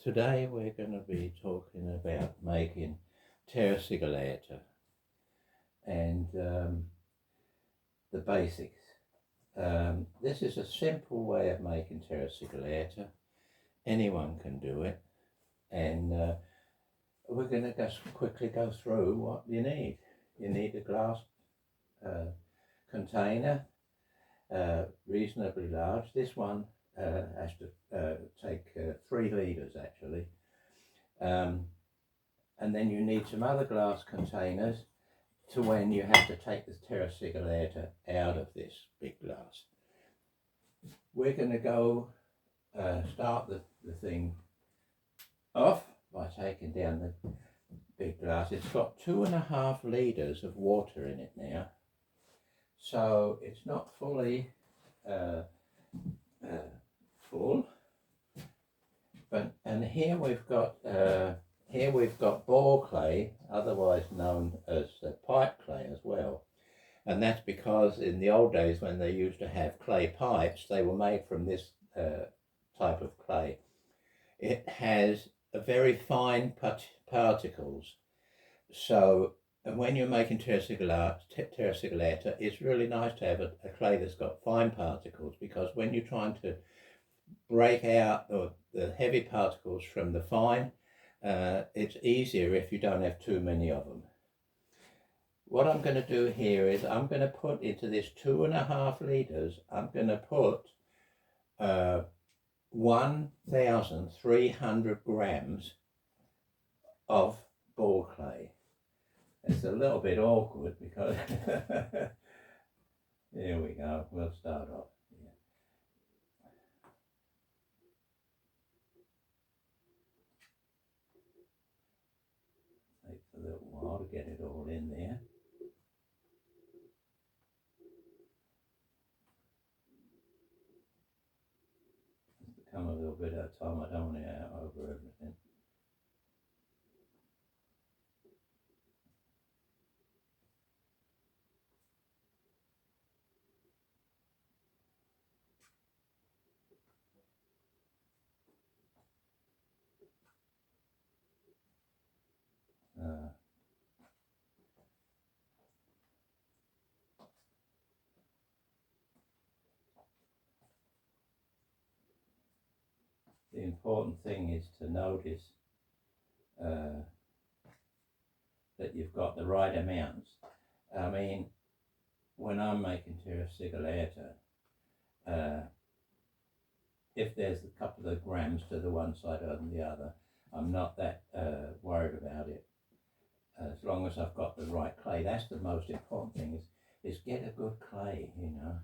Today we're going to be talking about making terasiggilata and the basics. This is a simple way of making terasiggilata. Anyone can do it, and we're going to just quickly go through what you need. You need a glass container, reasonably large. This one has to take 3 litres actually, and then you need some other glass containers to when you have to take the terasiggilata out of this big glass. We're going to go start the thing off by taking down the big glass. It's got 2.5 litres of water in it now, so it's not fully full. And here we've got ball clay, otherwise known as pipe clay as well. And that's because in the old days when they used to have clay pipes, they were made from this type of clay. It has a very fine particles. So when you're making terasiggilata, it's really nice to have a clay that's got fine particles, because when you're trying to break out the heavy particles from the fine, it's easier if you don't have too many of them. What I'm going to do here is I'm going to put into this 2.5 litres, I'm going to put 1,300 grams of ball clay. It's a little bit awkward because here we go, we'll start off. Takes a little while to get it all in there. Just to come a little bit at a time, I don't want to out over everything. The important thing is to notice that you've got the right amounts. I mean, when I'm making terasiggilata, if there's a couple of grams to the one side or the other, I'm not that worried about it. As long as I've got the right clay. That's the most important thing, is get a good clay, you know.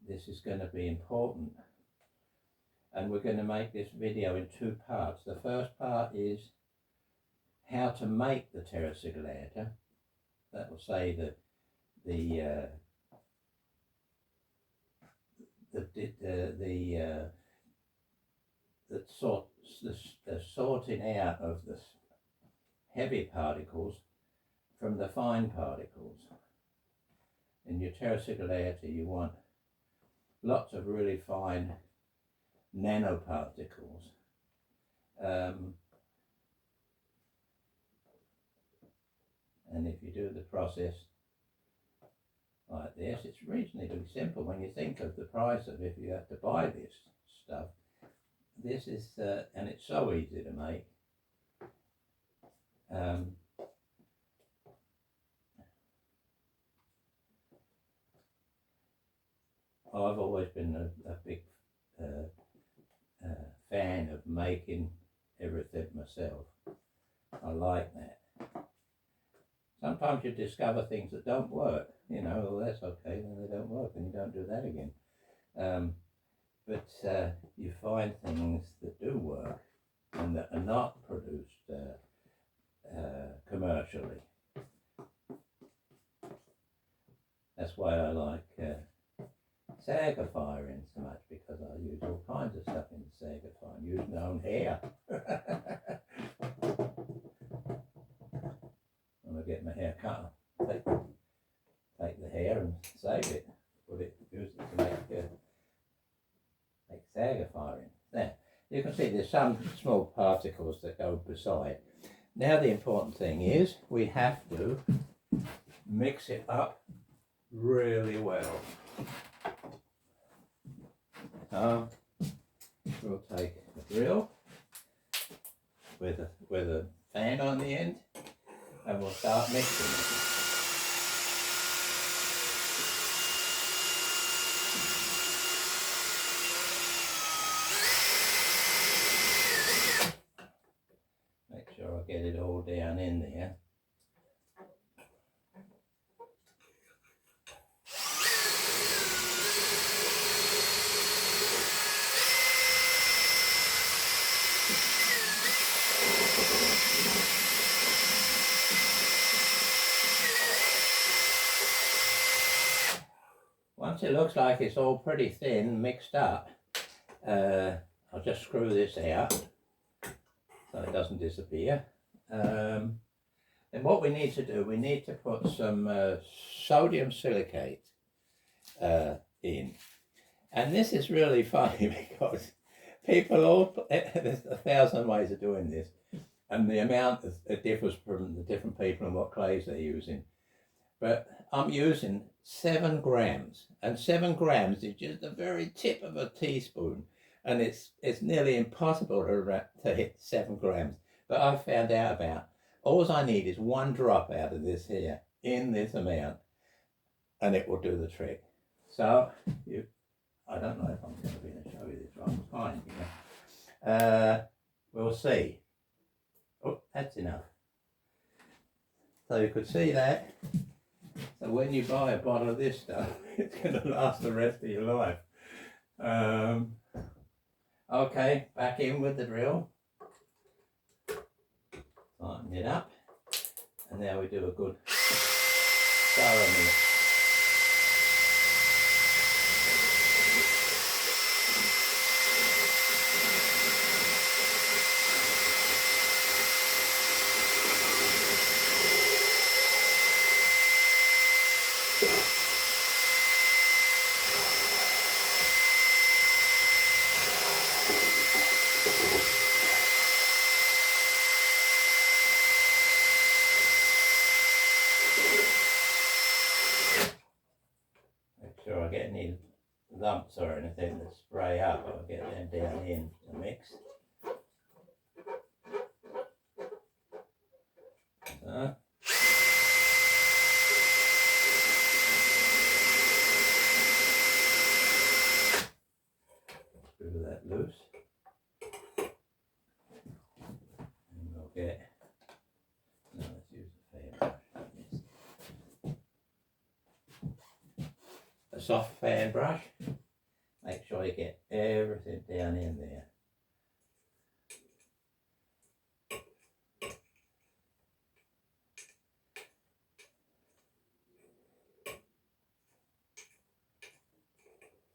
This is going to be important. And we're going to make this video in 2 parts. The first part is how to make the terasiggilata. That will say the sorting out of the heavy particles from the fine particles. In your terasiggilata, you want lots of really fine nanoparticles. And if you do the process like this, it's reasonably simple when you think of the price of if you have to buy this stuff. This is, and it's so easy to make. I've always been a big fan of making everything myself. I like that. Sometimes you discover things that don't work, you know, well, that's okay, then they don't work and you don't do that again. But you find things that do work and that are not produced commercially. That's why I like Saga firing so much, because I use all kinds of stuff in Saga fire. I use my own hair. When I get my hair cut, take the hair and save it, use it to make Saga firing. There. You can see there's some small particles that go beside. Now the important thing is we have to mix it up really well. We'll take a drill with a fan on the end and we'll start mixing it. Make sure I get it all down in there. Once it looks like it's all pretty thin, mixed up, I'll just screw this out so it doesn't disappear. Then what we need to do, we need to put some sodium silicate in. And this is really funny because people there's 1,000 ways of doing this, and the amount it differs from the different people and what clays they're using. But I'm using 7 grams, and 7 grams is just the very tip of a teaspoon, and it's nearly impossible to hit 7 grams. But I've found out about, all I need is 1 drop out of this here in this amount, and it will do the trick. So I don't know if I'm going to be able to show you this right fine here. We'll see. Oh, that's enough. So you could see that. So when you buy a bottle of this stuff, it's going to last the rest of your life. Okay, back in with the drill. Tighten it up. And now we do a good thorough mix. Sure I get any lumps or anything that spray up, I'll get them down in the mix. So. Screw that loose. And we'll get, no, let's use the fan brush. A soft fan brush. Make sure you get everything down in there.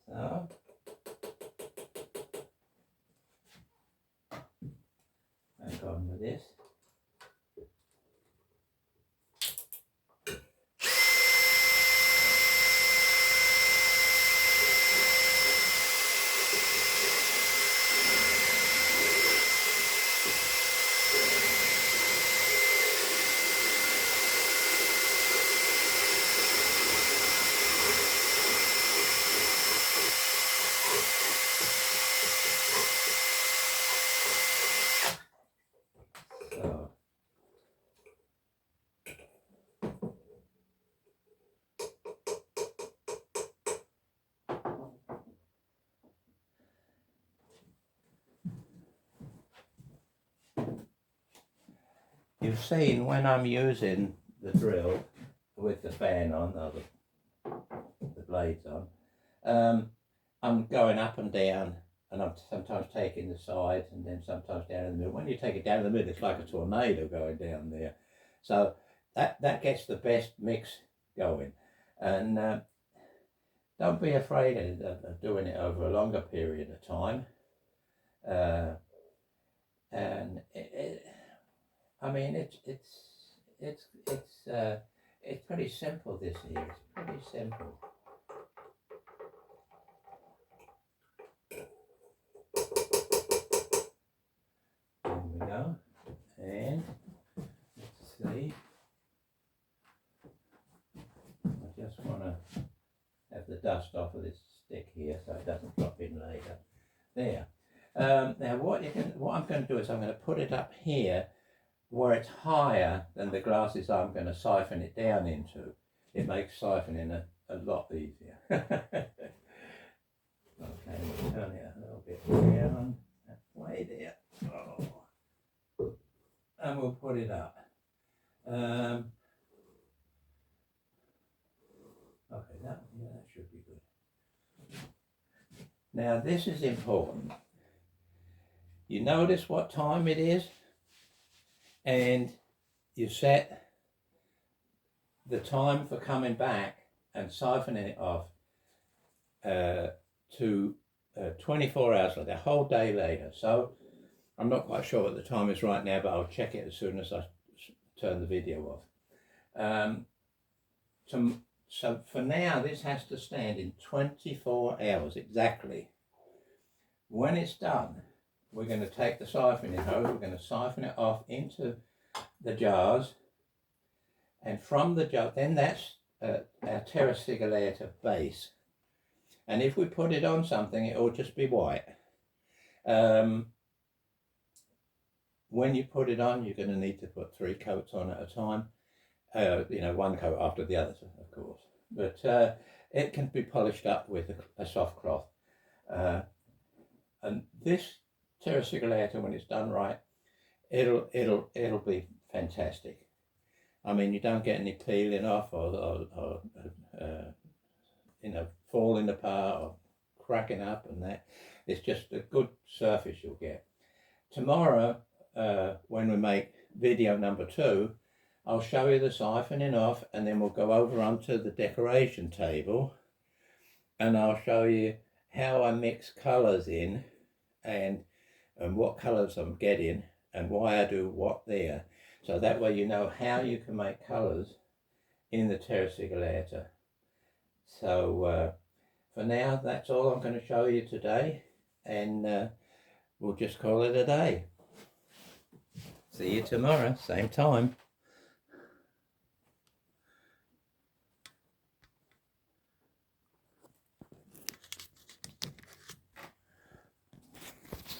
So, back on with this. So, you've seen when I'm using the drill with the fan on, or the blades on, I'm going up and down, and I'm sometimes taking the sides and then sometimes down in the middle. When you take it down in the middle, it's like a tornado going down there. So that gets the best mix going. And don't be afraid of doing it over a longer period of time. And I mean, it's pretty simple, this here. It's pretty simple. we go. And let's see. I just want to have the dust off of this stick here so it doesn't drop in later. There. Now what I'm going to do is I'm going to put it up here where it's higher than the glasses I'm going to siphon it down into. It makes siphoning a lot easier. Okay, we'll turn it a little bit down, that way there. Oh. And we'll put it up. Okay, that should be good. Now this is important. You notice what time it is, and you set the time for coming back and siphoning it off to 24 hours later, a whole day later. So I'm not quite sure what the time is right now, but I'll check it as soon as I turn the video off. So for now, this has to stand in 24 hours exactly. When it's done, we're going to take the siphoning hose, we're going to siphon it off into the jars, and from the jar, then that's our terasiggilata base. And if we put it on something, it will just be white. When you put it on, you're going to need to put 3 coats on at a time. One coat after the other, of course. But it can be polished up with a soft cloth. And this terasiggilata, when it's done right, it'll be fantastic. I mean, you don't get any peeling off or falling apart or cracking up and that. It's just a good surface you'll get. Tomorrow, when we make video number 2, I'll show you the siphoning off, and then we'll go over onto the decoration table and I'll show you how I mix colours in and what colours I'm getting and why I do what there. So that way you know how you can make colours in the terasiggilata. So for now, that's all I'm going to show you today, and we'll just call it a day. See you tomorrow, same time.